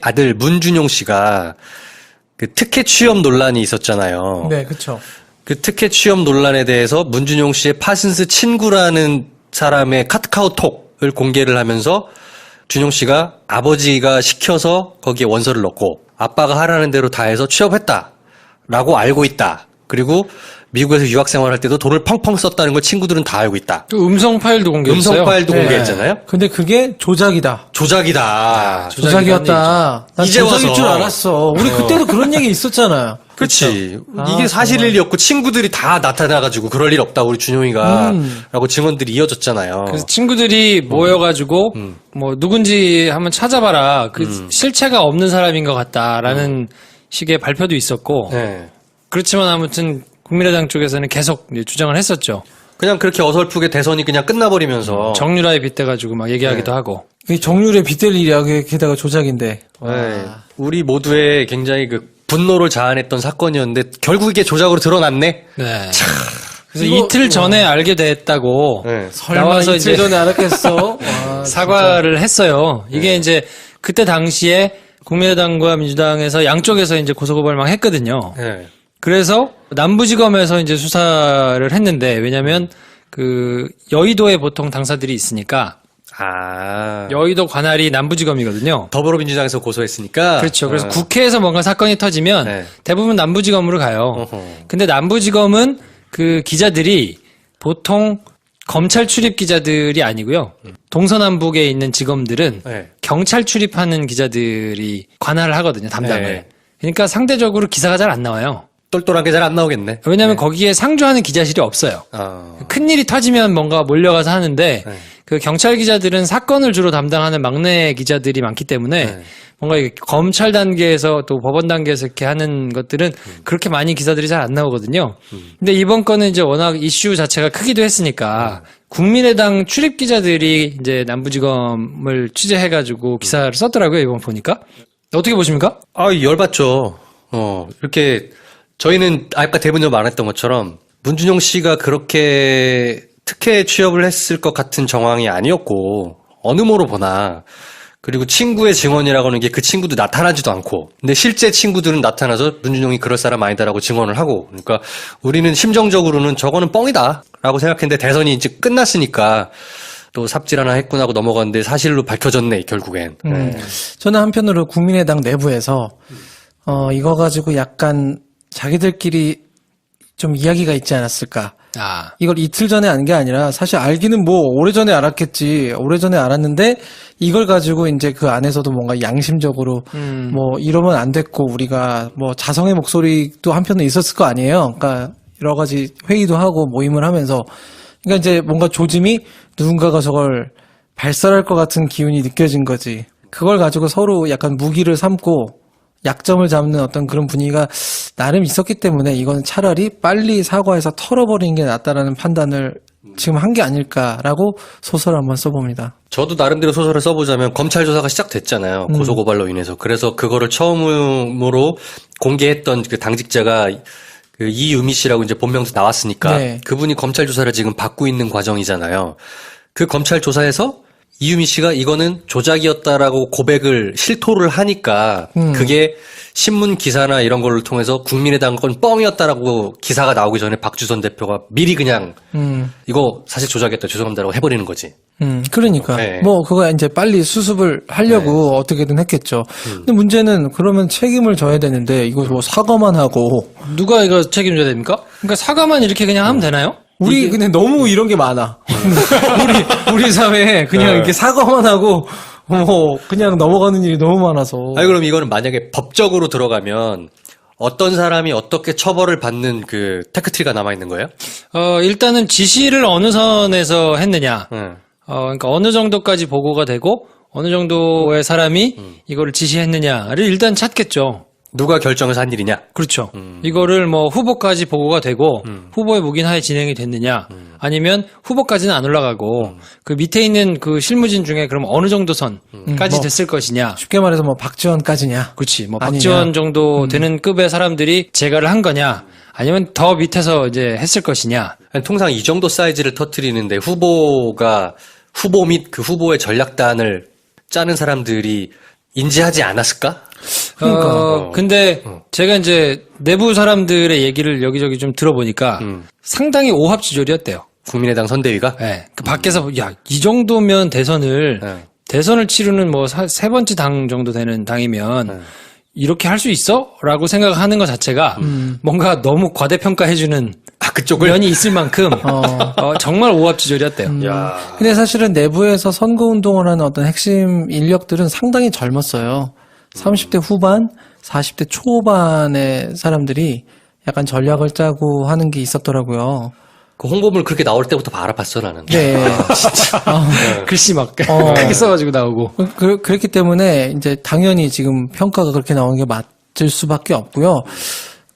아들 문준용 씨가 그 특혜 취업 논란이 있었잖아요. 네, 그렇죠. 그 특혜 취업 논란에 대해서 문준용 씨의 파슨스 친구라는 사람의 카카오톡을 공개를 하면서 준용 씨가 아버지가 시켜서 거기에 원서를 넣고 아빠가 하라는 대로 다 해서 취업했다라고 알고 있다. 그리고 미국에서 유학 생활할 때도 돈을 펑펑 썼다는 걸 친구들은 다 알고 있다. 또 음성 파일도 공개했어요. 음성 파일도 네. 공개했잖아요. 근데 그게 조작이다. 조작이다. 조작이었다. 난 이제 조작일 와서. 줄 알았어. 우리 그때도 그런 얘기 있었잖아요. 그렇지. 아, 이게 사실일이었고 친구들이 다 나타나가지고 그럴 일 없다 우리 준용이가 라고 증언들이 이어졌잖아요. 그래서 친구들이 모여가지고 뭐 누군지 한번 찾아봐라. 그 실체가 없는 사람인 것 같다라는 식의 발표도 있었고 네. 그렇지만 아무튼 국민의당 쪽에서는 계속 이제 주장을 했었죠. 그냥 그렇게 어설프게 대선이 그냥 끝나버리면서 정유라에 빗대가지고 막 얘기하기도 하고. 이 정률에 빗댈 일이야. 게다가 조작인데. 네. 우리 모두의 굉장히 그 분노를 자아냈던 사건이었는데 결국 이게 조작으로 드러났네. 네. 그래서 이틀 전에 알게 됐다고 네. 설마 나와서 이틀 이제 전에 알았겠어? 와, 사과를 했어요. 이게 이제 그때 당시에 국민의당과 민주당에서 양쪽에서 이제 고소고발 막 했거든요. 네. 그래서 남부지검에서 이제 수사를 했는데 왜냐면 그 여의도에 보통 당사들이 있으니까 아. 여의도 관할이 남부지검이거든요. 더불어민주당에서 고소했으니까. 그렇죠. 그래서 국회에서 뭔가 사건이 터지면 네. 대부분 남부지검으로 가요. 어허. 근데 남부지검은 그 기자들이 보통 검찰 출입 기자들이 아니고요. 동서남북에 있는 지검들은 네. 경찰 출입하는 기자들이 관할을 하거든요. 담당을. 네. 그러니까 상대적으로 기사가 잘 안 나와요. 똘똘한 게 잘 안 나오겠네. 왜냐하면 거기에 상주하는 기자실이 없어요. 큰일이 터지면 뭔가 몰려가서 하는데 네. 그 경찰 기자들은 사건을 주로 담당하는 막내 기자들이 많기 때문에 네. 뭔가 이게 검찰 단계에서 또 법원 단계에서 이렇게 하는 것들은 그렇게 많이 기사들이 잘 안 나오거든요. 근데 이번 건은 이제 워낙 이슈 자체가 크기도 했으니까 국민의당 출입 기자들이 이제 남부지검을 취재해가지고 기사를 썼더라고요. 이번 보니까. 어떻게 보십니까? 아, 열받죠. 이렇게 저희는 아까 대본에 말했던 것처럼 문준용 씨가 그렇게 특혜 취업을 했을 것 같은 정황이 아니었고 어느 모로 보나 그리고 친구의 증언이라고 하는 게 그 친구도 나타나지도 않고 근데 실제 친구들은 나타나서 문준용이 그럴 사람 아니다라고 증언을 하고 그러니까 우리는 심정적으로는 저거는 뻥이다 라고 생각했는데 대선이 이제 끝났으니까 또 삽질 하나 했구나 하고 넘어갔는데 사실로 밝혀졌네 결국엔. 저는 한편으로 국민의당 내부에서 이거 가지고 약간 자기들끼리 좀 이야기가 있지 않았을까. 아, 이걸 이틀 전에 안 게 아니라 사실 알기는 뭐 오래전에 알았겠지. 오래전에 알았는데 이걸 가지고 이제 그 안에서도 뭔가 양심적으로 뭐 이러면 안 됐고 우리가 뭐 자성의 목소리도 한편에 있었을 거 아니에요. 그러니까 여러 가지 회의도 하고 모임을 하면서 그러니까 이제 뭔가 조짐이 누군가가 저걸 발설할 것 같은 기운이 느껴진 거지. 그걸 가지고 서로 약간 무기를 삼고 약점을 잡는 어떤 그런 분위기가 나름 있었기 때문에 이건 차라리 빨리 사과해서 털어버리는 게 낫다라는 판단을 지금 한 게 아닐까라고 소설을 한번 써봅니다. 저도 나름대로 소설을 써보자면 검찰 조사가 시작됐잖아요. 고소고발로 인해서. 그래서 그거를 처음으로 공개했던 그 당직자가 그 이유미 씨라고 이제 본명도 나왔으니까 네. 그분이 검찰 조사를 지금 받고 있는 과정이잖아요. 그 검찰 조사에서 이유미 씨가 이거는 조작이었다라고 고백을 실토를 하니까 그게 신문 기사나 이런 걸를 통해서 국민의당 건 뻥이었다라고 기사가 나오기 전에 박주선 대표가 미리 그냥 이거 사실 조작이었다 죄송합니다라고 해버리는 거지. 그러니까 네. 뭐 그거 이제 빨리 수습을 하려고 어떻게든 했겠죠. 근데 문제는 그러면 책임을 져야 되는데 이거 뭐 사과만 하고 누가 이거 책임져야 됩니까? 그러니까 사과만 이렇게 그냥 하면 되나요? 우리 근데 너무 이런 게 많아. 우리 사회에 그냥 이렇게 사과만 하고 뭐 그냥 넘어가는 일이 너무 많아서. 아니 그럼 이거는 만약에 법적으로 들어가면 어떤 사람이 어떻게 처벌을 받는 그 테크트리가 남아 있는 거예요? 일단은 지시를 어느 선에서 했느냐. 그러니까 어느 정도까지 보고가 되고 어느 정도의 사람이 이거를 지시했느냐를 일단 찾겠죠. 누가 결정해서 한 일이냐? 그렇죠. 이거를 뭐 후보까지 보고가 되고 후보의 묵인하에 진행이 됐느냐 아니면 후보까지는 안 올라가고 그 밑에 있는 그 실무진 중에 그럼 어느 정도 선까지 뭐 됐을 것이냐. 쉽게 말해서 뭐 박지원까지냐. 그렇지. 뭐 아니냐. 박지원 정도 되는 급의 사람들이 재가를 한 거냐 아니면 더 밑에서 이제 했을 것이냐. 통상 이 정도 사이즈를 터트리는데 후보가 후보 및 그 후보의 전략단을 짜는 사람들이 인지하지 않았을까? 근데 제가 이제 내부 사람들의 얘기를 여기저기 좀 들어보니까 상당히 오합지졸이었대요. 국민의당 선대위가? 네. 그 밖에서 야, 이 정도면 대선을 대선을 치르는 뭐 세 번째 당 정도 되는 당이면 이렇게 할 수 있어? 라고 생각하는 것 자체가 뭔가 너무 과대평가해주는 그쪽을? 면이 있을 만큼 정말 오합지졸이었대요. 야. 근데 사실은 내부에서 선거운동을 하는 어떤 핵심 인력들은 상당히 젊었어요. 30대 후반, 40대 초반의 사람들이 약간 전략을 짜고 하는 게 있었더라고요. 그 홍보물 그렇게 나올 때부터 알아봤어, 나는. 네. 글씨 막 크게 써가지고 나오고. 그렇기 때문에 이제 당연히 지금 평가가 그렇게 나오는 게 맞을 수밖에 없고요.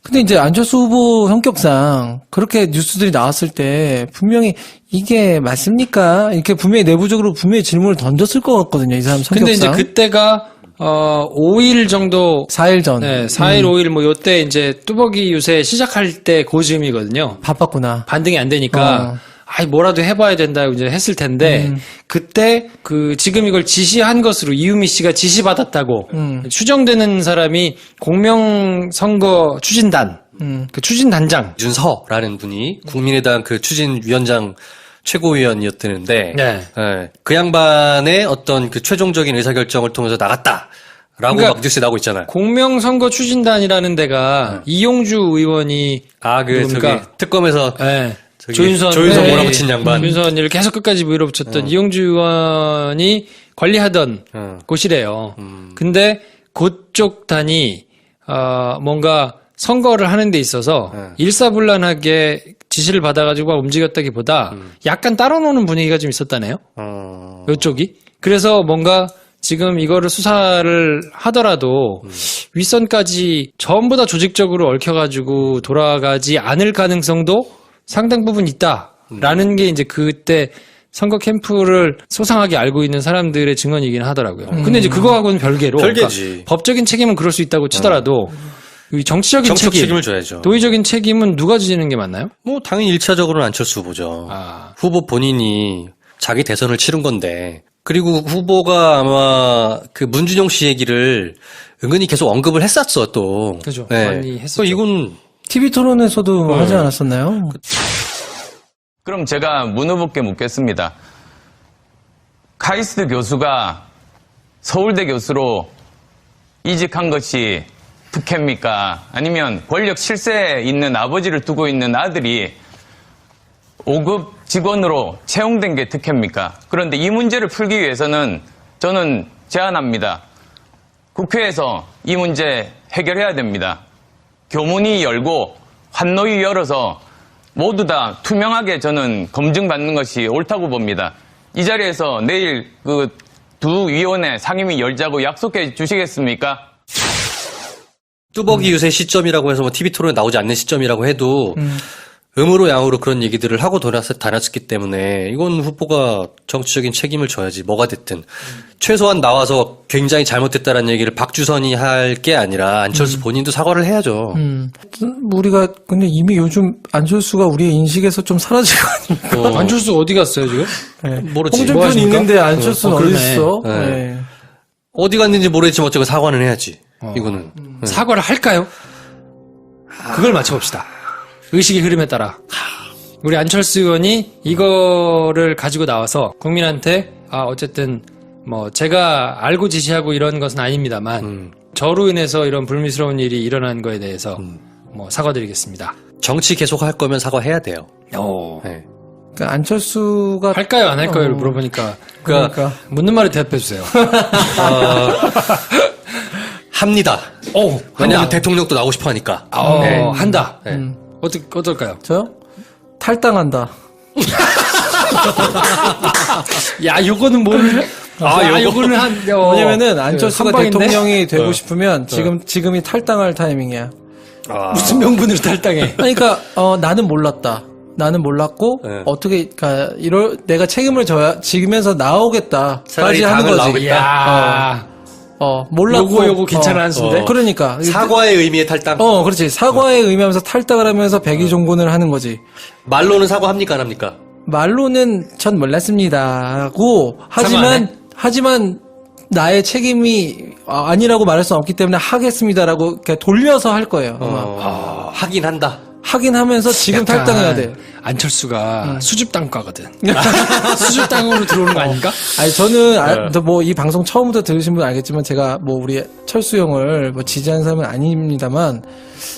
근데 이제 안철수 후보 성격상 그렇게 뉴스들이 나왔을 때 분명히 이게 맞습니까? 이렇게 분명히 내부적으로 분명히 질문을 던졌을 것 같거든요. 이 사람 성격상. 근데 이제 그때가 5일 정도 4일 전. 네, 4일 5일 뭐 요때 이제 뚜벅이 유세 시작할 때 그 즈음이거든요. 바빴구나. 반등이 안 되니까 아이 뭐라도 해봐야 된다 이제 했을 텐데 그때 그 지금 이걸 지시한 것으로 이유미 씨가 지시받았다고 추정되는 사람이 공명선거 추진단 그 추진단장 윤서라는 분이 국민의당 그 추진위원장 최고위원이었다는데, 네. 예, 그 양반의 어떤 그 최종적인 의사결정을 통해서 나갔다라고 그러니까 막 뉴스에 나오고 있잖아요. 공명선거 추진단이라는 데가 이용주 의원이 저기 특검에서 네. 조윤선 네. 몰아붙인 양반. 조윤선을 계속 끝까지 밀어붙였던 이용주 의원이 관리하던 곳이래요. 근데 그쪽 단이 뭔가 선거를 하는 데 있어서 일사불란하게 지시를 받아가지고 움직였다기보다 약간 따라노는 분위기가 좀 있었다네요. 이쪽이. 그래서 뭔가 지금 이거를 수사를 하더라도 윗선까지 전부 다 조직적으로 얽혀가지고 돌아가지 않을 가능성도 상당 부분 있다라는 게 이제 그때 선거 캠프를 소상하게 알고 있는 사람들의 증언이긴 하더라고요. 근데 이제 그거하고는 별개로 별개지. 그러니까 법적인 책임은 그럴 수 있다고 치더라도 이 정치적인 정치적 책임, 책임을 져야죠. 도의적인 책임은 누가 지는 게 맞나요? 뭐 당연히 1차적으로는 안철수 후보죠. 후보 본인이 자기 대선을 치른 건데, 그리고 후보가 아마 그 문준용 씨 얘기를 은근히 계속 언급을 했었어 또. 그죠. 네. 많이 했었죠. 이건 TV 토론에서도 하지 않았었나요? 그럼 제가 문 후보께 묻겠습니다. 카이스트 교수가 서울대 교수로 이직한 것이 특혜입니까? 아니면 권력 실세에 있는 아버지를 두고 있는 아들이 5급 직원으로 채용된 게 특혜입니까? 그런데 이 문제를 풀기 위해서는 저는 제안합니다. 국회에서 이 문제 해결해야 됩니다. 교문이 열고 환노위 열어서 모두 다 투명하게 저는 검증받는 것이 옳다고 봅니다. 이 자리에서 내일 그 두 위원회 상임위 열자고 약속해 주시겠습니까? 뚜벅이 유세 시점이라고 해서 뭐 TV 토론에 나오지 않는 시점이라고 해도 음으로 양으로 그런 얘기들을 하고 다녔었기 때문에 이건 후보가 정치적인 책임을 져야지 뭐가 됐든 최소한 나와서 굉장히 잘못됐다라는 얘기를 박주선이 할 게 아니라 안철수 본인도 사과를 해야죠. 우리가 근데 이미 요즘 안철수가 우리의 인식에서 좀 사라지고 아닙니까? 안철수 어디 갔어요 지금? 네. 모르지. 홍준표 뭐 하십니까? 있는데 안철수는 어디 그러네. 있어? 네. 네. 어디 갔는지 모르겠지만 어쨌든 사과는 해야지. 이거는. 사과를 할까요? 그걸 맞춰봅시다. 의식의 흐름에 따라 우리 안철수 의원이 이거를 가지고 나와서 국민한테 어쨌든 뭐 제가 알고 지시하고 이런 것은 아닙니다만 저로 인해서 이런 불미스러운 일이 일어난 거에 대해서 뭐 사과드리겠습니다. 정치 계속 할 거면 사과해야 돼요. 네. 그러니까 안철수가 할까요 안 할까요? 물어보니까 그러니까 묻는 말에 대답해 주세요. 합니다. 왜냐면 한다. 대통령도 나오고 싶어 하니까. 한다. 네. 어떨까요? 저요? 탈당한다. 야, 요거는 모르네. 요거는 왜냐면은 안철수가 한 방인데? 대통령이 되고 싶으면 지금이 탈당할 타이밍이야. 무슨 명분으로 탈당해? 그러니까 나는 몰랐다. 나는 몰랐고 네. 어떻게 그러니까 내가 책임을 지면서 나오겠다까지 차라리 하는 당을 거지. 나오겠다. 야, 몰랐고 요거 괜찮은 한수인데? 그러니까 사과의 의미의 탈당. 그렇지. 사과에 의미하면서 탈당을 하면서 백의종군을 하는 거지. 말로는 사과합니까 안 합니까? 말로는 전 몰랐습니다고 사과 안 하지만 나의 책임이 아니라고 말할 수 없기 때문에 하겠습니다라고 이렇게 돌려서 할 거예요. 아마. 하긴 한다. 하긴 하면서 지금 약간 탈당해야 돼. 안철수가 수줍당과거든. 수줍당으로 들어오는 거 아닌가? 아니 저는 뭐 이 방송 처음부터 들으신 분 알겠지만 제가 뭐 우리 철수 형을 뭐 지지하는 사람은 아닙니다만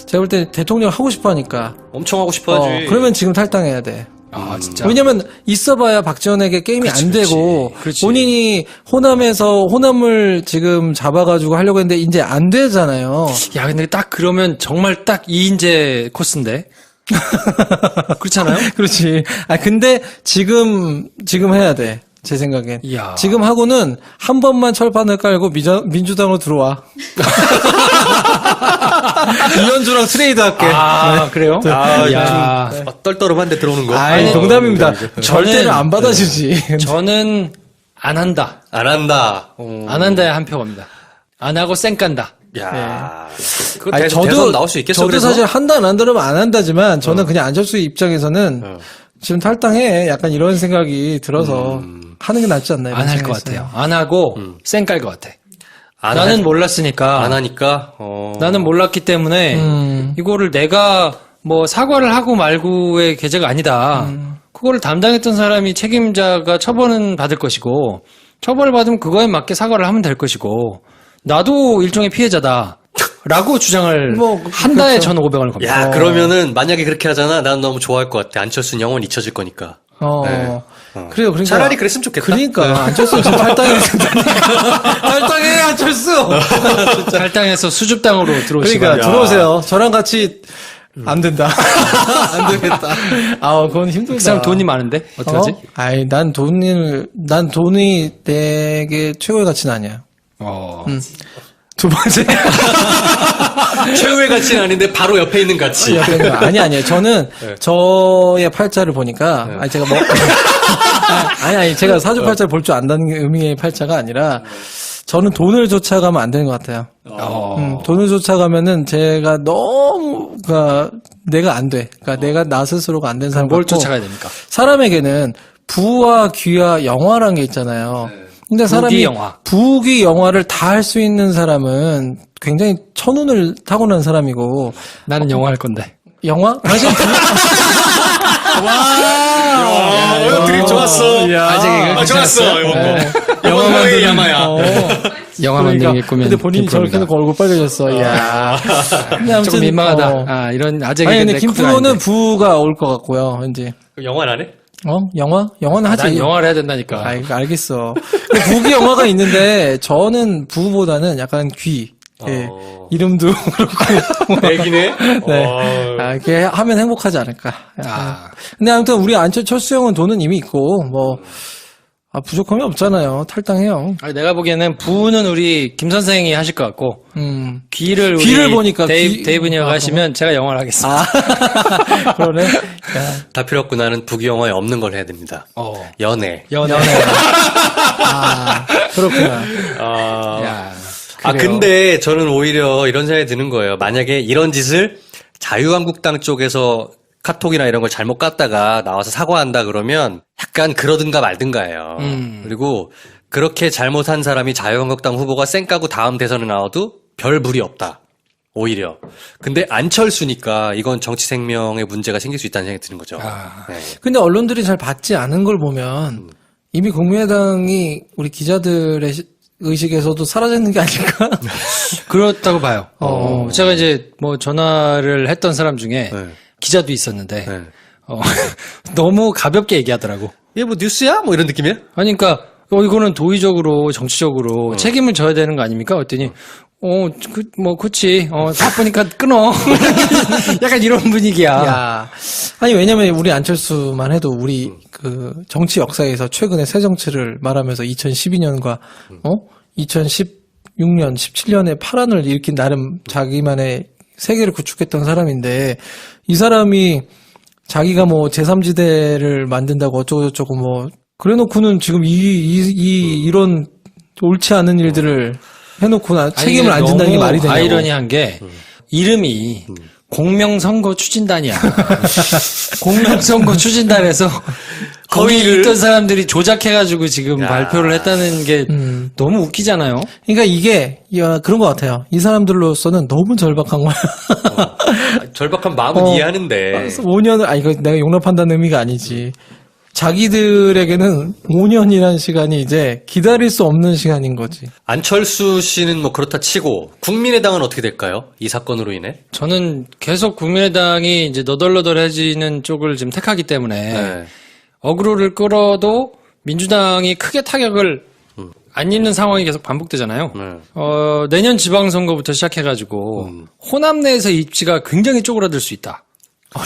제가 볼 때 대통령 하고 싶어 하니까 엄청 하고 싶어 하지. 그러면 지금 탈당해야 돼. 아, 진짜. 왜냐면 있어봐야 박지원에게 게임이 그렇지, 안 되고 그렇지, 그렇지. 본인이 호남에서 호남을 지금 잡아가지고 하려고 했는데 이제 안 되잖아요. 야, 근데 딱 그러면 정말 딱 이인재 코스인데. 그렇잖아요? 그렇지. 아 근데 지금 해야 돼. 제 생각엔. 이야. 지금 하고는 한 번만 철판을 깔고 민주당으로 들어와. 이현주랑 트레이드 할게. 아, 그래요? 야. 떨떠름한데 들어오는 거. 아이, 농담입니다. 저는- 절대로 안 받아주지. 저는 안 한다. 안 한다. 안 한다에 한 표 갑니다. 안 하고 쌩 깐다. 야. 그거 아니, 대선 나올 수 있겠어. 저도 그래서? 사실 한다 안 한다면 안 한다지만 저는 그냥 안철수 입장에서는 지금 탈당해. 약간 이런 생각이 들어서 하는 게 낫지 않나요? 안 할 것 같아요. 안 하고 쌩 깔 것 같아. 안 나는 할- 몰랐으니까. 안 하니까. 나는 몰랐기 때문에 이거를 내가 뭐 사과를 하고 말고의 계제가 아니다. 그거를 담당했던 사람이 책임자가 처벌은 받을 것이고 처벌을 받으면 그거에 맞게 사과를 하면 될 것이고 나도 일종의 피해자다. 라고 주장을 뭐, 한다에 그렇죠. 저는 500원을 겁니다. 야, 그러면은 만약에 그렇게 하잖아. 난 너무 좋아할 것 같아. 안철수는 영원 잊혀질 거니까. 그래요. 그러니까 차라리 그랬으면 좋겠다. 그러니까 안철수 지금 탈당해 안철수. 탈당해서 수줍당으로 들어오시고. 그러니까 들어오세요. 저랑 같이 안 된다. 안 되겠다. 아, 그건 힘들다. 그 사람 돈이 많은데 어떡하지? 아이, 난 돈이 내게 최고의 가치는 아니야. 두 번째. 최후의 가치는 아닌데 바로 옆에 있는 가치. 아니. 저는 저의 팔자를 보니까, 아니, 제가 뭐, 아니, 제가 사주팔자를 볼 줄 안다는 의미의 팔자가 아니라, 저는 돈을 쫓아가면 안 되는 것 같아요. 돈을 쫓아가면은 제가 너무, 내가 안 돼. 그러니까 내가 나 스스로가 안 된 사람 뭘 같고 쫓아가야 됩니까? 사람에게는 부와 귀와 영화란 게 있잖아요. 근데 사람이 부귀 영화. 부귀 영화를 다 할 수 있는 사람은 굉장히 천운을 타고난 사람이고 나는 영화 할 건데. 영화? 당신 와, 드립 좋았어. 아직 좋았어. 이거 영화 만드는 야마야. 영화 만드는 게 꿈이. 근데 본인이 저렇게 해놓고 얼굴 빨개졌어. 이야. 근데 아무튼 좀 민망하다. 어. 아, 이런 아재 아니 근데 개그인데 김프로는 부가 올 것 같고요. 왠지. 영화 안 해? 영화? 영화는 하지. 난 영화를 해야 된다니까. 알겠어. 부귀 영화가 있는데 저는 부보다는 약간 귀. 예. 이름도 그렇고. 애기네? 네. 이렇게 하면 행복하지 않을까. 아. 근데 아무튼 우리 철수 형은 돈은 이미 있고 뭐 부족함이 없잖아요. 탈당해요. 아니, 내가 보기에는 부는 우리 김 선생이 하실 것 같고 귀를 귀를 보니까 데이브니어가 아, 하시면 제가 영화를 하겠습니다. 그러네. 다 필요 없고 나는 부귀 영화에 없는 걸 해야 됩니다. 연애. 연애. 그렇구나. 야. 근데 저는 오히려 이런 생각이 드는 거예요. 만약에 이런 짓을 자유한국당 쪽에서 카톡이나 이런 걸 잘못 깠다가 나와서 사과한다 그러면 약간 그러든가 말든가예요. 그리고 그렇게 잘못한 사람이 자유한국당 후보가 쌩 까고 다음 대선에 나와도 별 무리 없다. 오히려. 근데 안철수니까 이건 정치 생명에 문제가 생길 수 있다는 생각이 드는 거죠. 네. 근데 언론들이 잘 받지 않은 걸 보면 이미 국민의당이 우리 기자들의 의식에서도 사라지는 게 아닐까? 그렇다고 봐요. 제가 이제 뭐 전화를 했던 사람 중에 네. 기자도 있었는데 네. 너무 가볍게 얘기하더라고. 이게 뭐 뉴스야? 뭐 이런 느낌이야? 아니 그러니까 이거는 도의적으로 정치적으로 책임을 져야 되는 거 아닙니까? 그랬더니 그치. 바쁘니까 끊어. 약간 이런 분위기야. 야. 아니, 왜냐면 우리 안철수만 해도 우리 그 정치 역사에서 최근에 새 정치를 말하면서 2012년과, 2016년, 17년에 파란을 일으킨 나름 자기만의 세계를 구축했던 사람인데, 이 사람이 자기가 뭐 제3지대를 만든다고 어쩌고저쩌고 뭐, 그래 놓고는 지금 이런 옳지 않은 일들을 해놓고 책임을 안 진다는 게 말이 되냐고. 아이러니한 게 이름이 공명선거 추진단이야. 공명선거 추진단에서 거기 허위를- 있던 사람들이 조작해가지고 지금 야. 발표를 했다는 게 너무 웃기잖아요. 그러니까 이게 그런 것 같아요. 이 사람들로서는 너무 절박한 거야. 절박한 마음은 이해하는데 5년을 이거 내가 용납한다는 의미가 아니지. 자기들에게는 5년이라는 시간이 이제 기다릴 수 없는 시간인 거지. 안철수 씨는 뭐 그렇다 치고 국민의당은 어떻게 될까요? 이 사건으로 인해? 저는 계속 국민의당이 이제 너덜너덜해지는 쪽을 지금 택하기 때문에 네. 어그로를 끌어도 민주당이 크게 타격을 안 입는 상황이 계속 반복되잖아요. 네. 내년 지방선거부터 시작해가지고 호남 내에서 입지가 굉장히 쪼그라들 수 있다.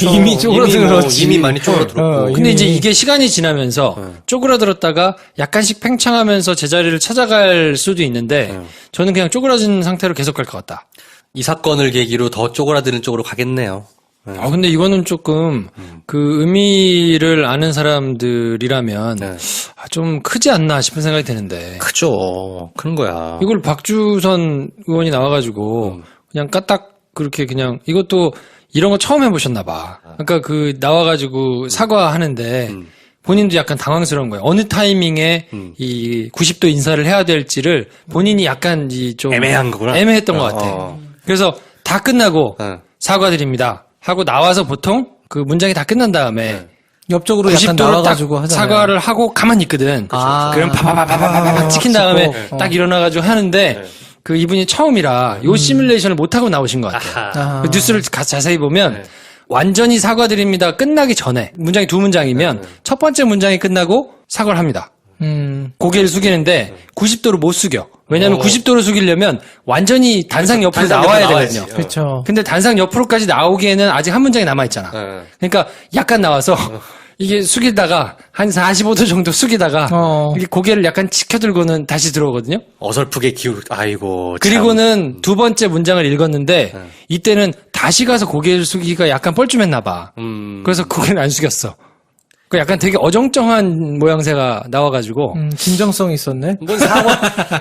이미 쪼그라든 이미 그렇지. 이미 많이 쪼그라들었고. 근데 이제 이게 시간이 지나면서 쪼그라들었다가 약간씩 팽창하면서 제자리를 찾아갈 수도 있는데 저는 그냥 쪼그라진 상태로 계속 갈 것 같다. 이 사건을 계기로 더 쪼그라드는 쪽으로 가겠네요. 근데 이거는 조금 그 의미를 아는 사람들이라면 네. 좀 크지 않나 싶은 생각이 드는데 크죠. 큰 거야. 이걸 박주선 의원이 나와가지고 그냥 까딱 그렇게 그냥 이것도 이런 거 처음 해보셨나 봐. 그러니까 그 나와가지고 사과하는데 본인도 약간 당황스러운 거예요. 어느 타이밍에 이 90도 인사를 해야 될지를 본인이 약간 좀 애매한 거구나. 애매했던 것 같아. 그래서 다 끝나고 네. 사과드립니다 하고 나와서 보통 그 문장이 다 끝난 다음에 옆쪽으로 약간 90도로 딱 나와가지고 하잖아요. 사과를 하고 가만히 있거든. 아. 그럼 파파파파파파 찍힌 다음에 찍고. 딱 일어나가지고 하는데 그 이분이 처음이라 요 시뮬레이션을 못 하고 나오신 것 같아요. 아하. 그 뉴스를 자세히 보면 완전히 사과드립니다 끝나기 전에 문장이 두 문장이면 첫 번째 문장이 끝나고 사과를 합니다. 고개를 숙이는데 90도로 못 숙여. 왜냐하면 90도로 숙이려면 완전히 단상 옆으로 단상 나와야 옆으로 나와야지. 되거든요. 그렇죠. 근데 단상 옆으로까지 나오기에는 아직 한 문장이 남아있잖아. 네. 그러니까 약간 나와서 이게 숙이다가 한 45도 정도 숙이다가 이게 고개를 약간 치켜들고는 다시 들어오거든요. 어설프게 아이고. 참. 그리고는 두 번째 문장을 읽었는데 이때는 다시 가서 고개를 숙이기가 약간 뻘쭘했나 봐. 그래서 고개를 안 숙였어. 그 약간 되게 어정쩡한 모양새가 나와가지고 진정성이 있었네. 뭔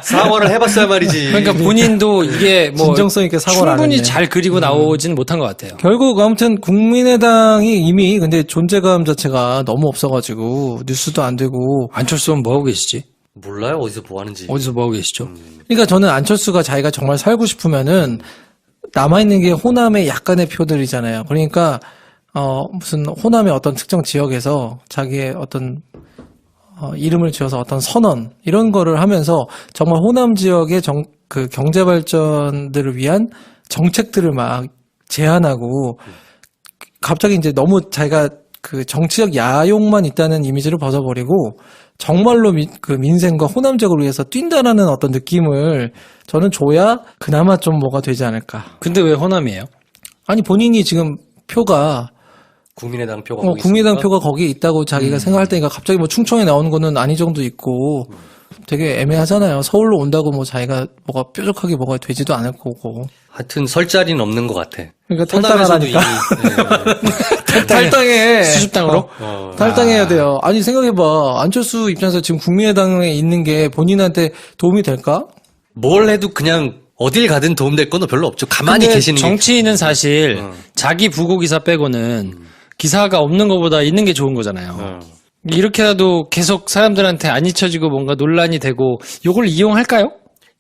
사과를 해봤어야 말이지. 그러니까 본인도 이게 뭐 진정성 있게 사과를 안 충분히 했네. 잘 그리고 나오진 못한 것 같아요. 결국 아무튼 국민의당이 이미 근데 존재감 자체가 너무 없어가지고 뉴스도 안 되고. 안철수는 뭐 하고 계시지? 몰라요 어디서 뭐 하는지. 어디서 뭐 하고 계시죠? 그러니까 저는 안철수가 자기가 정말 살고 싶으면은 남아있는 게 호남의 약간의 표들이잖아요. 그러니까 무슨 호남의 어떤 특정 지역에서 자기의 어떤 이름을 지어서 어떤 선언 이런 거를 하면서 정말 호남 지역의 그 경제 발전들을 위한 정책들을 막 제안하고 갑자기 이제 너무 자기가 그 정치적 야욕만 있다는 이미지를 벗어버리고 정말로 그 민생과 호남 지역을 위해서 뛴다라는 어떤 느낌을 저는 줘야 그나마 좀 뭐가 되지 않을까. 근데 왜 호남이에요? 아니 본인이 지금 표가 국민의당 표가 거기 국민의당 있으니까? 표가 거기에 있다고 자기가 생각할 때니까 갑자기 뭐 충청에 나오는 거는 안희정도 있고 되게 애매하잖아요. 서울로 온다고 뭐 자기가 뭐가 뾰족하게 뭐가 되지도 않을 거고. 하여튼 설 자리는 없는 것 같아. 그러니까 호남에서도 탈당하라니까. 이미 탈당해. 수습당으로? 탈당해야 돼요. 아니 생각해봐. 안철수 입장에서 지금 국민의당에 있는 게 본인한테 도움이 될까? 뭘 해도 그냥 어딜 가든 도움될 건 별로 없죠. 가만히 근데 계시는 게 정치인은 사실 자기 부고 기사 빼고는 기사가 없는 것보다 있는 게 좋은 거잖아요. 이렇게라도 계속 사람들한테 안 잊혀지고 뭔가 논란이 되고 요걸 이용할까요?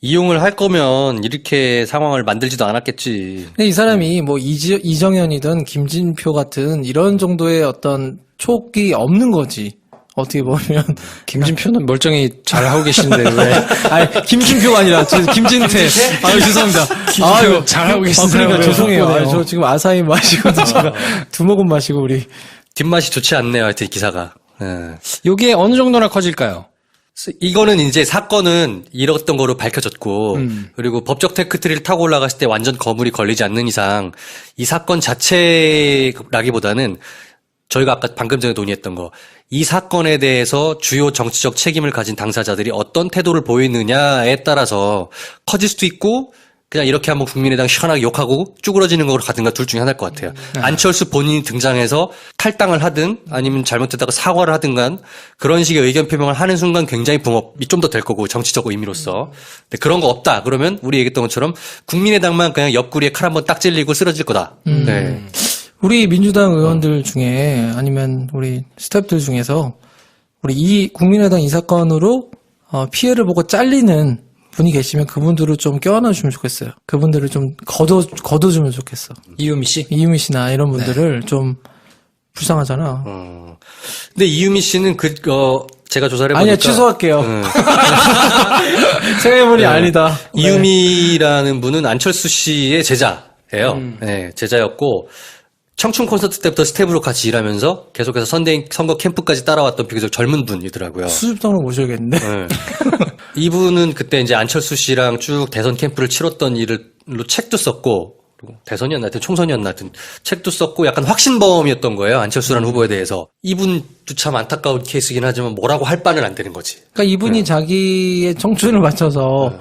이용을 할 거면 이렇게 상황을 만들지도 않았겠지. 근데 이 사람이 뭐 이정현이든 김진표 같은 이런 정도의 어떤 촉이 없는 거지. 어떻게 보면. 김진표는 멀쩡히 잘 하고 계시는데 왜? 아니, 김진표가 아니라, 김진태. 아유, 죄송합니다. 김진표 잘 하고 계신 그러니까 사람을 죄송해요. 바꾸네요. 아니, 저 지금 아사히 마시거든요. 제가 두 모금 마시고 우리. 뒷맛이 좋지 않네요. 하여튼 기사가. 예. 요게 어느 정도나 커질까요? 이거는 이제 사건은 이랬던 거로 밝혀졌고 그리고 법적 테크트리를 타고 올라갔을 때 완전 거물이 걸리지 않는 이상 이 사건 자체라기보다는 저희가 아까 방금 전에 논의했던 거 이 사건에 대해서 주요 정치적 책임을 가진 당사자들이 어떤 태도를 보이느냐에 따라서 커질 수도 있고 그냥 이렇게 한번 국민의당 시원하게 욕하고 쭈그러지는 거로 가든가 둘 중에 하나일 것 같아요. 안철수 본인이 등장해서 탈당을 하든 아니면 잘못했다가 사과를 하든간 그런 식의 의견 표명을 하는 순간 굉장히 붕업이 좀 더 될 거고 정치적 의미로서. 근데 그런 거 없다. 그러면 우리 얘기했던 것처럼 국민의당만 그냥 옆구리에 칼 한번 딱 찔리고 쓰러질 거다. 네. 우리 민주당 의원들 중에 아니면 우리 스태프들 중에서 우리 이 국민의당 이 사건으로 피해를 보고 잘리는 분이 계시면 그분들을 좀 껴안아 주면 좋겠어요. 그분들을 좀 걷어주면 좋겠어. 이유미 씨? 이유미 씨나 이런 분들을 좀 불쌍하잖아. 근데 이유미 씨는 제가 조사를 해보니까 아니야, 취소할게요. 생각해보니 아니다. 이유미라는 분은 안철수 씨의 제자예요. 네, 제자였고 청춘 콘서트 때부터 스텝으로 같이 일하면서 계속해서 선거 캠프까지 따라왔던 비교적 젊은 분이더라고요. 수습당으로 모셔야겠는데. 네. 이분은 그때 이제 안철수 씨랑 쭉 대선 캠프를 치렀던 일로 책도 썼고, 그리고 대선이었나 하여튼 총선이었나 하여튼 책도 썼고 약간 확신범이었던 거예요. 안철수라는 후보에 대해서. 이분도 참 안타까운 케이스긴 하지만 뭐라고 할 바는 안 되는 거지. 그러니까 이분이 자기의 청춘을 맞춰서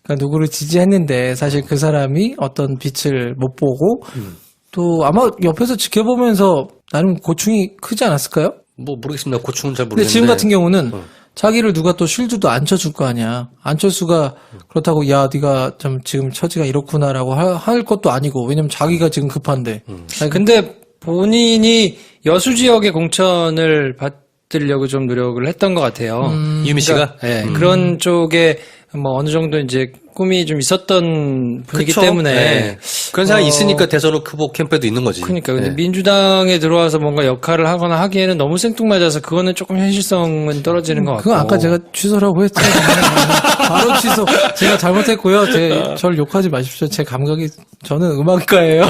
그러니까 누구를 지지했는데 사실 그 사람이 어떤 빛을 못 보고 또 아마 옆에서 지켜보면서 나름 고충이 크지 않았을까요? 뭐 모르겠습니다. 고충은 잘 근데 모르겠는데. 지금 같은 경우는 자기를 누가 또 쉴드도 안 쳐줄 거 아니야. 안철수가 그렇다고 야 네가 좀 지금 처지가 이렇구나라고 할 것도 아니고 왜냐면 자기가 지금 급한데. 아니, 근데 본인이 여수 지역의 공천을 받으려고 좀 노력을 했던 것 같아요. 이유미 씨가? 예, 그런 쪽에 뭐 어느 정도 이제 꿈이 좀 있었던 분이기 그쵸? 때문에 네. 그런 생각이 있으니까 대선 후보 캠프에도 있는 거지. 그러니까 근데 네. 민주당에 들어와서 뭔가 역할을 하거나 하기에는 너무 생뚱맞아서 그거는 조금 현실성은 떨어지는 것 같고. 그건 아까 제가 취소라고 했잖아요. 바로 취소. 제가 잘못했고요. 저를 욕하지 마십시오. 제 감각이 저는 음악가예요.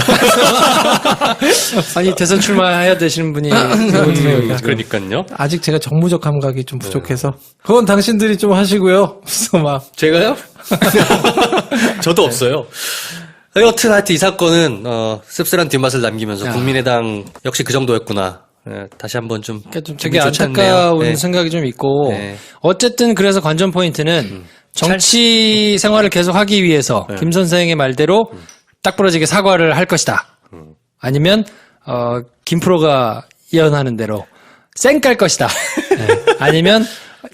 아니 대선 출마해야 되시는 분이 되거든요. 그러니까요. 아직 제가 정무적 감각이 좀 부족해서 그건 당신들이 좀 하시고요. 그래서 막 제가요? 저도 없어요. 여튼 하여튼 이 사건은 씁쓸한 뒷맛을 남기면서 국민의당 역시 그 정도였구나. 예, 다시 한번 좀 그러니까 좀 기분이 되게 좋지 않네요. 안타까운 네. 생각이 좀 있고 네. 어쨌든 그래서 관전 포인트는 정치 생활을 계속하기 위해서 김 선생의 말대로 딱 부러지게 사과를 할 것이다. 아니면 김프로가 예언하는 대로 쌩깔 것이다. 네. 아니면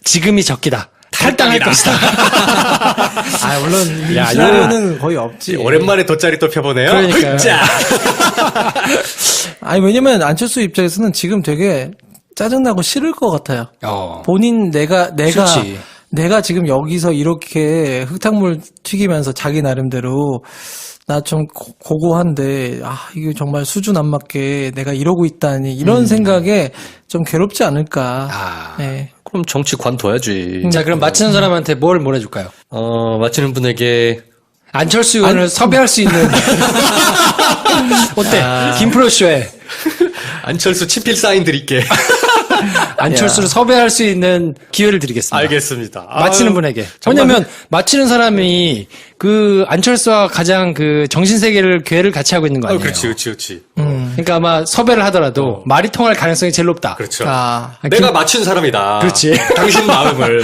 지금이 적기다. 탈당할 것이다. 아 물론 야, 이거는 거의 없지. 오랜만에 돗자리 또 펴보네요. 그러니까요. 아니 왜냐면 안철수 입장에서는 지금 되게 짜증나고 싫을 것 같아요. 본인 내가 그렇지. 내가 지금 여기서 이렇게 흙탕물 튀기면서 자기 나름대로 나 좀 고고한데 이게 정말 수준 안 맞게 내가 이러고 있다니 이런 생각에 좀 괴롭지 않을까. 네. 그럼 정치 관둬야지. 자, 그럼 마치는 사람한테 뭘 보내줄까요? 마치는 분에게 안철수 의원을 섭외할 수 있는. 어때? 김프로 쇼에 안철수 친필 사인 드릴게. 안철수를 섭외할 수 있는 기회를 드리겠습니다. 알겠습니다. 마치는 분에게. 정말- 왜냐면 마치는 사람이 그 안철수와 가장 그 정신세계를 교회를 같이 하고 있는 거 아니에요? 그렇지. 그러니까 아마 섭외를 하더라도 말이 통할 가능성이 제일 높다. 그렇죠. 아, 내가 맞춘 사람이다. 그렇지. 당신 마음을.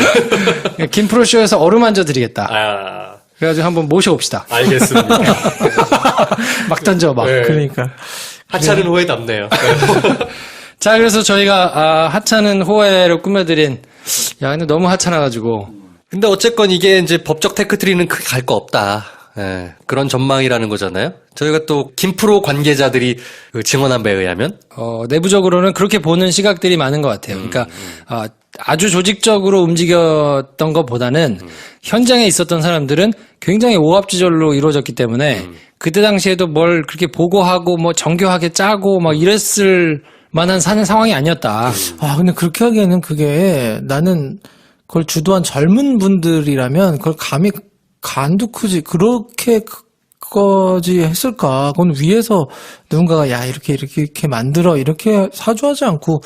김프로 쇼에서 어루만져 드리겠다. 아, 그래가지고 한번 모셔봅시다. 알겠습니다. 막 던져 막. 네. 그러니까. 하찮은 후회 남네요. 자, 그래서 저희가 하찮은 호혜로 꾸며드린. 야, 근데 너무 하찮아가지고. 근데 어쨌건 이게 이제 법적 테크트리는 크게 갈 거 없다. 예, 그런 전망이라는 거잖아요. 저희가 또 김프로 관계자들이 그 증언한 바에 의하면 내부적으로는 그렇게 보는 시각들이 많은 것 같아요. 그러니까 아주 조직적으로 움직였던 것보다는 현장에 있었던 사람들은 굉장히 오합지졸로 이루어졌기 때문에 그때 당시에도 뭘 그렇게 보고하고 뭐 정교하게 짜고 막 이랬을 만한 사는 상황이 아니었다. 근데 그렇게 하기에는 그게 나는 그걸 주도한 젊은 분들이라면 그걸 감히 간도 크지 그렇게까지 했을까? 그건 위에서 누군가가 야 이렇게 만들어 이렇게 사주하지 않고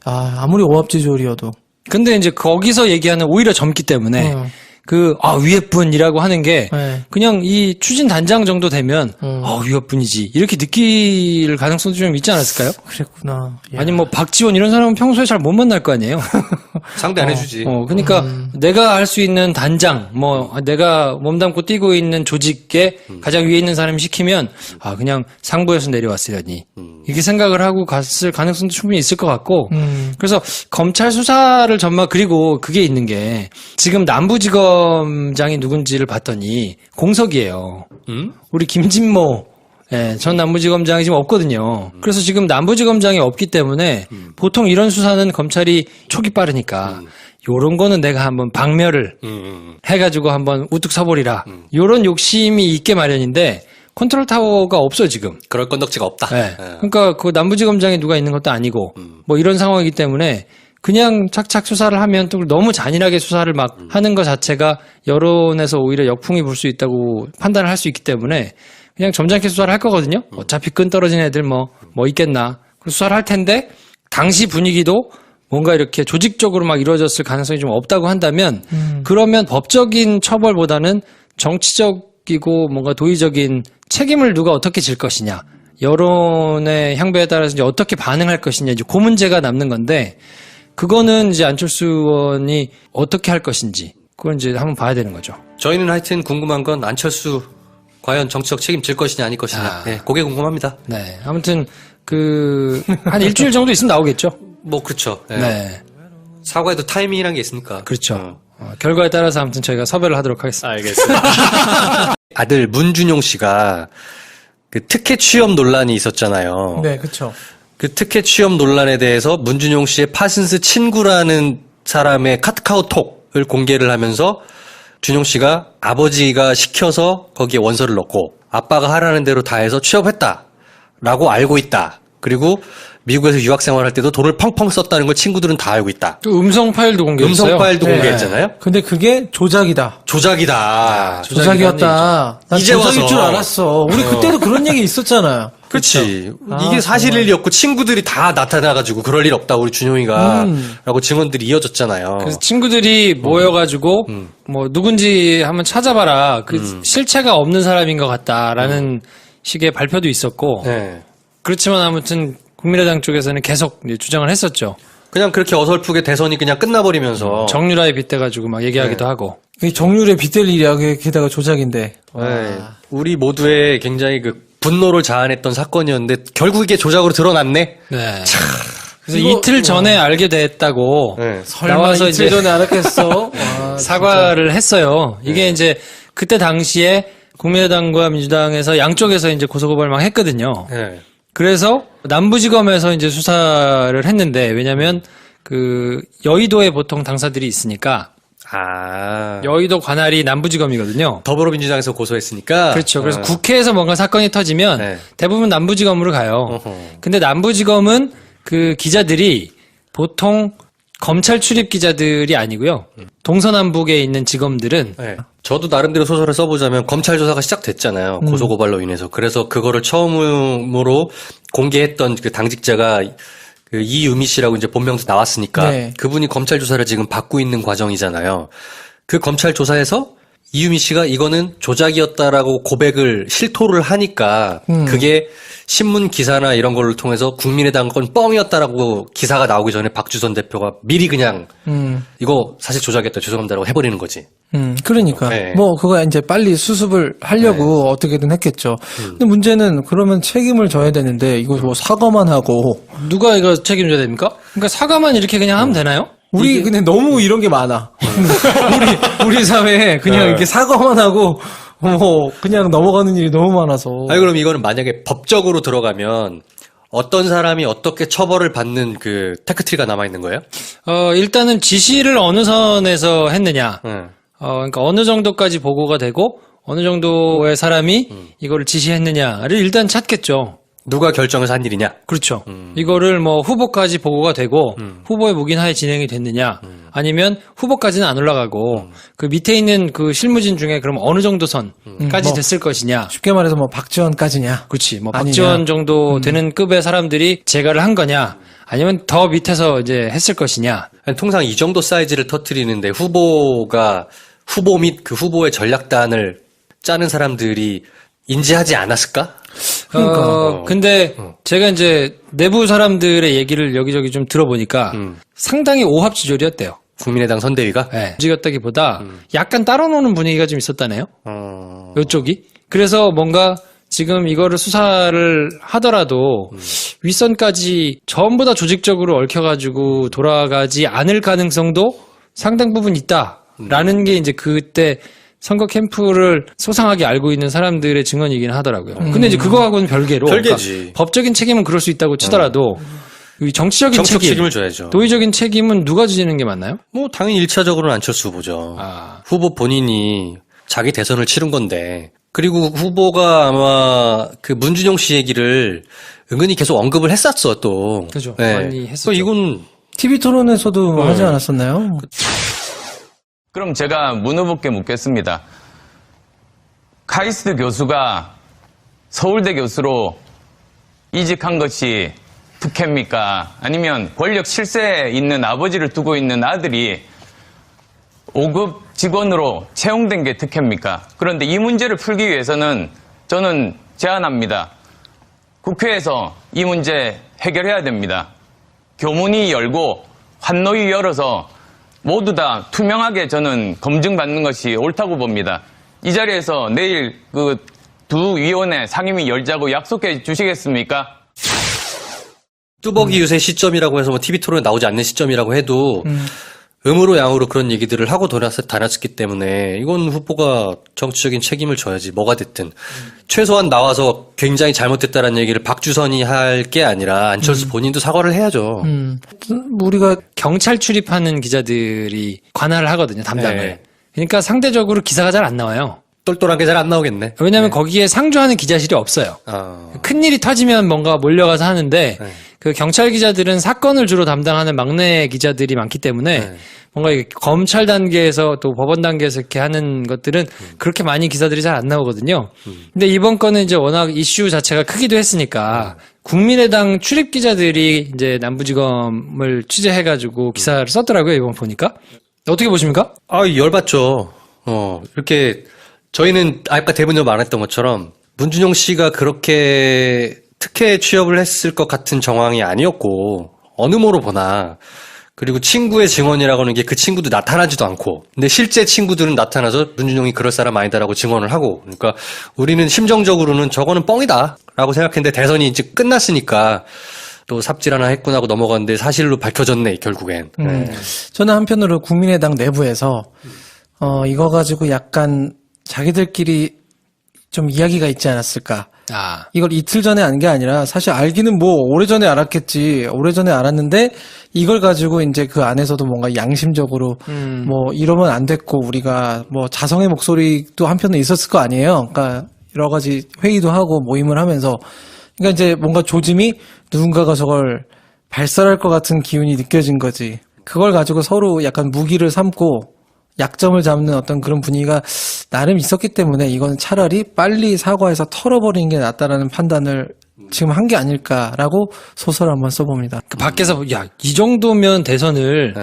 아무리 오합지졸이어도 근데 이제 거기서 얘기하는 오히려 젊기 때문에 위에 분이라고 하는 게 네. 그냥 이 추진 단장 정도 되면 위에 분이지 이렇게 느낄 가능성도 좀 있지 않았을까요? 그랬구나. 야. 아니 뭐 박지원 이런 사람은 평소에 잘 못 만날 거 아니에요. 상대 안 해주지. 그러니까 내가 할 수 있는 단장, 내가 몸담고 뛰고 있는 조직에 가장 위에 있는 사람이 시키면 그냥 상부에서 내려왔으려니 이렇게 생각을 하고 갔을 가능성도 충분히 있을 것 같고 그래서 검찰 수사를 그리고 그게 있는 게 지금 남부지검장이 누군지를 봤더니 공석이에요. 우리 김진모 전 남부지검장이 지금 없거든요. 그래서 지금 남부지검장이 없기 때문에 보통 이런 수사는 검찰이 촉이 빠르니까 요런 거는 내가 한번 박멸을 해가지고 한번 우뚝 서버리라. 요런 욕심이 있게 마련인데 컨트롤 타워가 없어 지금. 그럴 건덕지가 없다. 네. 그러니까 그 남부지검장에 누가 있는 것도 아니고 뭐 이런 상황이기 때문에 그냥 착착 수사를 하면 또 너무 잔인하게 수사를 막 하는 것 자체가 여론에서 오히려 역풍이 불 수 있다고 판단을 할 수 있기 때문에 그냥 점잖게 수사를 할 거거든요. 어차피 끈 떨어진 애들 뭐 있겠나. 수사를 할 텐데 당시 분위기도 뭔가 이렇게 조직적으로 막 이루어졌을 가능성이 좀 없다고 한다면 그러면 법적인 처벌보다는 정치적이고 뭔가 도의적인 책임을 누가 어떻게 질 것이냐. 여론의 향배에 따라서 이제 어떻게 반응할 것이냐. 이제 그 문제가 남는 건데 그거는 이제 안철수 의원이 어떻게 할 것인지 그건 이제 한번 봐야 되는 거죠. 저희는 하여튼 궁금한 건 안철수 과연 정치적 책임질 것이냐 아닐 것이냐. 네, 그게 궁금합니다. 네. 아무튼 한 일주일 정도 있으면 나오겠죠. 뭐 그렇죠. 네. 네. 사과에도 타이밍이란 게 있으니까. 그렇죠. 결과에 따라서 아무튼 저희가 섭외를 하도록 하겠습니다. 알겠습니다. 아들 문준용 씨가 그 특혜 취업 논란이 있었잖아요. 네, 그렇죠. 그 특혜 취업 논란에 대해서 문준용 씨의 파슨스 친구라는 사람의 카카오톡을 공개를 하면서 준용 씨가 아버지가 시켜서 거기에 원서를 넣고 아빠가 하라는 대로 다 해서 취업했다라고 알고 있다. 그리고 미국에서 유학 생활할 때도 돈을 펑펑 썼다는 걸 친구들은 다 알고 있다. 또 음성 파일도 공개했어요. 음성 파일도 네. 공개했잖아요. 근데 그게 조작이다. 조작이다. 조작이었다. 난 이제 조작일 와서. 줄 알았어. 우리 그때도 그런 얘기 있었잖아요. 그렇지. 아, 이게 사실일이었고 친구들이 다 나타나가지고 그럴 일 없다 우리 준용이가 라고 증언들이 이어졌잖아요. 그래서 친구들이 모여가지고 뭐 누군지 한번 찾아봐라. 그 실체가 없는 사람인 것 같다라는 식의 발표도 있었고 네. 그렇지만 아무튼 국민의당 쪽에서는 계속 이제 주장을 했었죠. 그냥 그렇게 어설프게 대선이 그냥 끝나버리면서 정유라에 빗대가지고 막 얘기하기도 하고. 이 정률에 빗댈 일이야. 게다가 조작인데. 네. 우리 모두의 굉장히 그 분노를 자아냈던 사건이었는데 결국 이게 조작으로 드러났네. 네. 그래서 이틀 전에 알게 됐다고 네. 설마 나와서 이틀 이제 전에 알았겠어? 와, 사과를 했어요. 이게 이제 그때 당시에 국민의당과 민주당에서 양쪽에서 이제 고소고발을 막 했거든요. 네. 그래서 남부지검에서 이제 수사를 했는데 왜냐면 그 여의도에 보통 당사들이 있으니까 아. 여의도 관할이 남부지검이거든요. 더불어민주당에서 고소했으니까. 그렇죠. 그래서 국회에서 뭔가 사건이 터지면 네. 대부분 남부지검으로 가요. 어허. 근데 남부지검은 그 기자들이 보통 검찰 출입 기자들이 아니고요. 동서남북에 있는 지검들은 네. 저도 나름대로 소설을 써보자면 검찰 조사가 시작됐잖아요. 고소고발로 인해서. 그래서 그거를 처음으로 공개했던 그 당직자가 그 이유미 씨라고 이제 본명도 나왔으니까 네. 그분이 검찰 조사를 지금 받고 있는 과정이잖아요. 그 검찰 조사에서 이유미 씨가 이거는 조작이었다라고 고백을 실토를 하니까 그게 신문 기사나 이런 걸를 통해서 국민의당 건 뻥이었다라고 기사가 나오기 전에 박주선 대표가 미리 그냥 이거 사실 조작이었다 죄송합니다라고 해버리는 거지. 그러니까. 네. 뭐, 그거 이제 빨리 수습을 하려고 어떻게든 했겠죠. 근데 문제는 그러면 책임을 져야 되는데, 이거 뭐 사과만 하고. 누가 이거 책임져야 됩니까? 그러니까 사과만 이렇게 그냥 하면 되나요? 우리 근데 너무 이런 게 많아. 우리 사회에 그냥 이렇게 사과만 하고, 뭐, 그냥 넘어가는 일이 너무 많아서. 아니 그럼 이거는 만약에 법적으로 들어가면 어떤 사람이 어떻게 처벌을 받는 그 테크트리가 남아 있는 거예요? 일단은 지시를 어느 선에서 했느냐. 그러니까 어느 정도까지 보고가 되고 어느 정도의 사람이 이거를 지시했느냐를 일단 찾겠죠. 누가 결정해서 한 일이냐? 그렇죠. 이거를 뭐 후보까지 보고가 되고 후보의 묵인하에 진행이 됐느냐 아니면 후보까지는 안 올라가고 그 밑에 있는 그 실무진 중에 그럼 어느 정도 선까지 뭐 됐을 것이냐. 쉽게 말해서 뭐 박지원까지냐. 그렇지. 뭐 아니냐. 박지원 정도 되는 급의 사람들이 제가를 한 거냐 아니면 더 밑에서 이제 했을 것이냐. 아니, 통상 이 정도 사이즈를 터트리는데 후보가 후보 및 그 후보의 전략단을 짜는 사람들이 인지하지 않았을까? 근데 제가 이제 내부 사람들의 얘기를 여기저기 좀 들어보니까 상당히 오합지졸이었대요. 국민의당 선대위가? 네. 움직였다기보다 약간 따라노는 분위기가 좀 있었다네요. 요쪽이. 그래서 뭔가 지금 이거를 수사를 하더라도 윗선까지 전부 다 조직적으로 얽혀가지고 돌아가지 않을 가능성도 상당 부분 있다라는 게 이제 그때 선거 캠프를 소상하게 알고 있는 사람들의 증언이긴 하더라고요. 근데 이제 그거하고는 별개로 별개지. 그러니까 법적인 책임은 그럴 수 있다고 치더라도 이 정치적인 정치적 책임, 책임을 져야죠. 도의적인 책임은 누가 지는 게 맞나요? 뭐 당연히 1차적으로는 안철수 후보죠. 후보 본인이 자기 대선을 치른 건데, 그리고 후보가 아마 그 문준용 씨 얘기를 은근히 계속 언급을 했었어 또. 그죠. 네. 많이 했었죠. 또 이건 TV 토론에서도 하지 않았었나요? 그럼 제가 문 후보께 묻겠습니다. 카이스트 교수가 서울대 교수로 이직한 것이 특혜입니까? 아니면 권력 실세에 있는 아버지를 두고 있는 아들이 5급 직원으로 채용된 게 특혜입니까? 그런데 이 문제를 풀기 위해서는 저는 제안합니다. 국회에서 이 문제 해결해야 됩니다. 교문위 열고 환노위 열어서 모두 다 투명하게 저는 검증받는 것이 옳다고 봅니다. 이 자리에서 내일 그 두 위원회 상임위 열자고 약속해 주시겠습니까? 뚜벅이 유세 시점이라고 해서 뭐 TV 토론에 나오지 않는 시점이라고 해도 음으로 양으로 그런 얘기들을 하고 다녔기 때문에 이건 후보가 정치적인 책임을 져야지 뭐가 됐든 최소한 나와서 굉장히 잘못됐다라는 얘기를 박주선이 할 게 아니라 안철수 본인도 사과를 해야죠. 우리가 경찰 출입하는 기자들이 관할을 하거든요, 담당을. 네. 그러니까 상대적으로 기사가 잘 안 나와요. 똘똘한 게 잘 안 나오겠네. 왜냐하면 거기에 상주하는 기자실이 없어요. 큰일이 터지면 뭔가 몰려가서 하는데 그 경찰 기자들은 사건을 주로 담당하는 막내 기자들이 많기 때문에 뭔가 이게 검찰 단계에서 또 법원 단계에서 이렇게 하는 것들은 그렇게 많이 기사들이 잘 안 나오거든요. 근데 이번 건은 이제 워낙 이슈 자체가 크기도 했으니까 국민의당 출입 기자들이 이제 남부지검을 취재해가지고 기사를 썼더라고요, 이번 보니까. 어떻게 보십니까? 열받죠. 이렇게 저희는 아까 대본에 말했던 것처럼 문준용 씨가 그렇게 특혜 취업을 했을 것 같은 정황이 아니었고 어느 모로 보나 그리고 친구의 증언이라고 하는 게 그 친구도 나타나지도 않고 근데 실제 친구들은 나타나서 문준용이 그럴 사람 아니다라고 증언을 하고 그러니까 우리는 심정적으로는 저거는 뻥이다 라고 생각했는데 대선이 이제 끝났으니까 또 삽질 하나 했구나 하고 넘어갔는데 사실로 밝혀졌네 결국엔. 저는 한편으로 국민의당 내부에서 이거 가지고 약간 자기들끼리 좀 이야기가 있지 않았을까. 이걸 이틀 전에 안 게 아니라 사실 알기는 뭐 오래전에 알았겠지. 오래전에 알았는데 이걸 가지고 이제 그 안에서도 뭔가 양심적으로 뭐 이러면 안 됐고 우리가 뭐 자성의 목소리도 한편에 있었을 거 아니에요. 그러니까 여러 가지 회의도 하고 모임을 하면서 그러니까 이제 뭔가 조짐이 누군가가 저걸 발설할 것 같은 기운이 느껴진 거지. 그걸 가지고 서로 약간 무기를 삼고 약점을 잡는 어떤 그런 분위기가 나름 있었기 때문에 이거는 차라리 빨리 사과해서 털어버리는 게 낫다라는 판단을 지금 한 게 아닐까라고 소설 한번 써봅니다. 그 밖에서 야, 이 정도면 대선을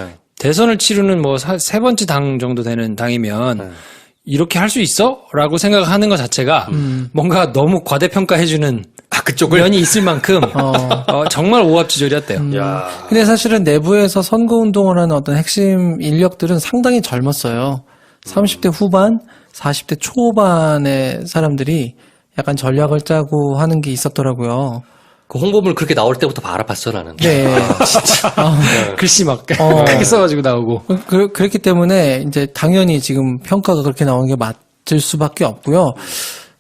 치르는 뭐 세 번째 당 정도 되는 당이면 이렇게 할 수 있어? 라고 생각하는 것 자체가 뭔가 너무 과대평가해주는 그쪽을 면이 있을 만큼 정말 오합지졸이었대요. 근데 사실은 내부에서 선거운동을 하는 어떤 핵심 인력들은 상당히 젊었어요. 30대 후반, 40대 초반의 사람들이 약간 전략을 짜고 하는 게 있었더라고요. 그 홍보물 그렇게 나올 때부터 알아봤어 나는. 네. 글씨 막 크게 써가지고 나오고. 그랬기 때문에 이제 당연히 지금 평가가 그렇게 나오는 게 맞을 수밖에 없고요.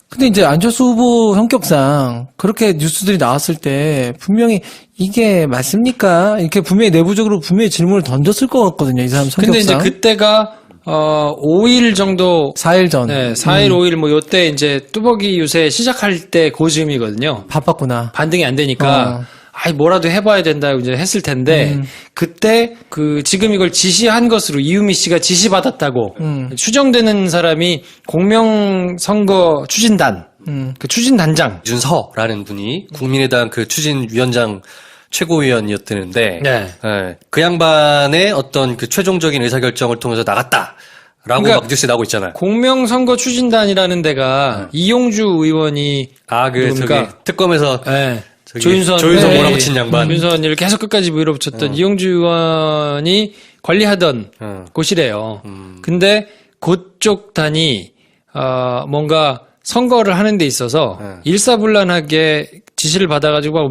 근데 이제 안철수 후보 성격상 그렇게 뉴스들이 나왔을 때 분명히 이게 맞습니까? 이렇게 분명히 내부적으로 분명히 질문을 던졌을 것 같거든요. 이 사람 성격상. 근데 이제 그때가 5일 정도 4일 전. 네, 4일 5일 뭐 요때 이제 뚜벅이 유세 시작할 때 고즈음이거든요. 바빴구나. 반등이 안 되니까 뭐라도 해봐야 된다 이제 했을 텐데 그때 지금 이걸 지시한 것으로 이유미 씨가 지시받았다고 추정되는 사람이 공명선거 추진단 그 추진단장 윤서라는 분이 국민의당 그 추진위원장 최고위원이었는데 네. 그 양반의 어떤 그 최종적인 의사결정을 통해서 나갔다. 그러니까 막 뉴스에 나오고 있잖아요. 공명선거 추진단이라는 데가 이용주 의원이 저기 특검에서 네. 조윤선 네. 몰아붙인 양반. 조윤선을 계속 끝까지 밀어붙였던 이용주 의원이 관리하던 곳이래요. 근데 그쪽 단이 뭔가 선거를 하는 데 있어서 일사불란하게 지시를 받아가지고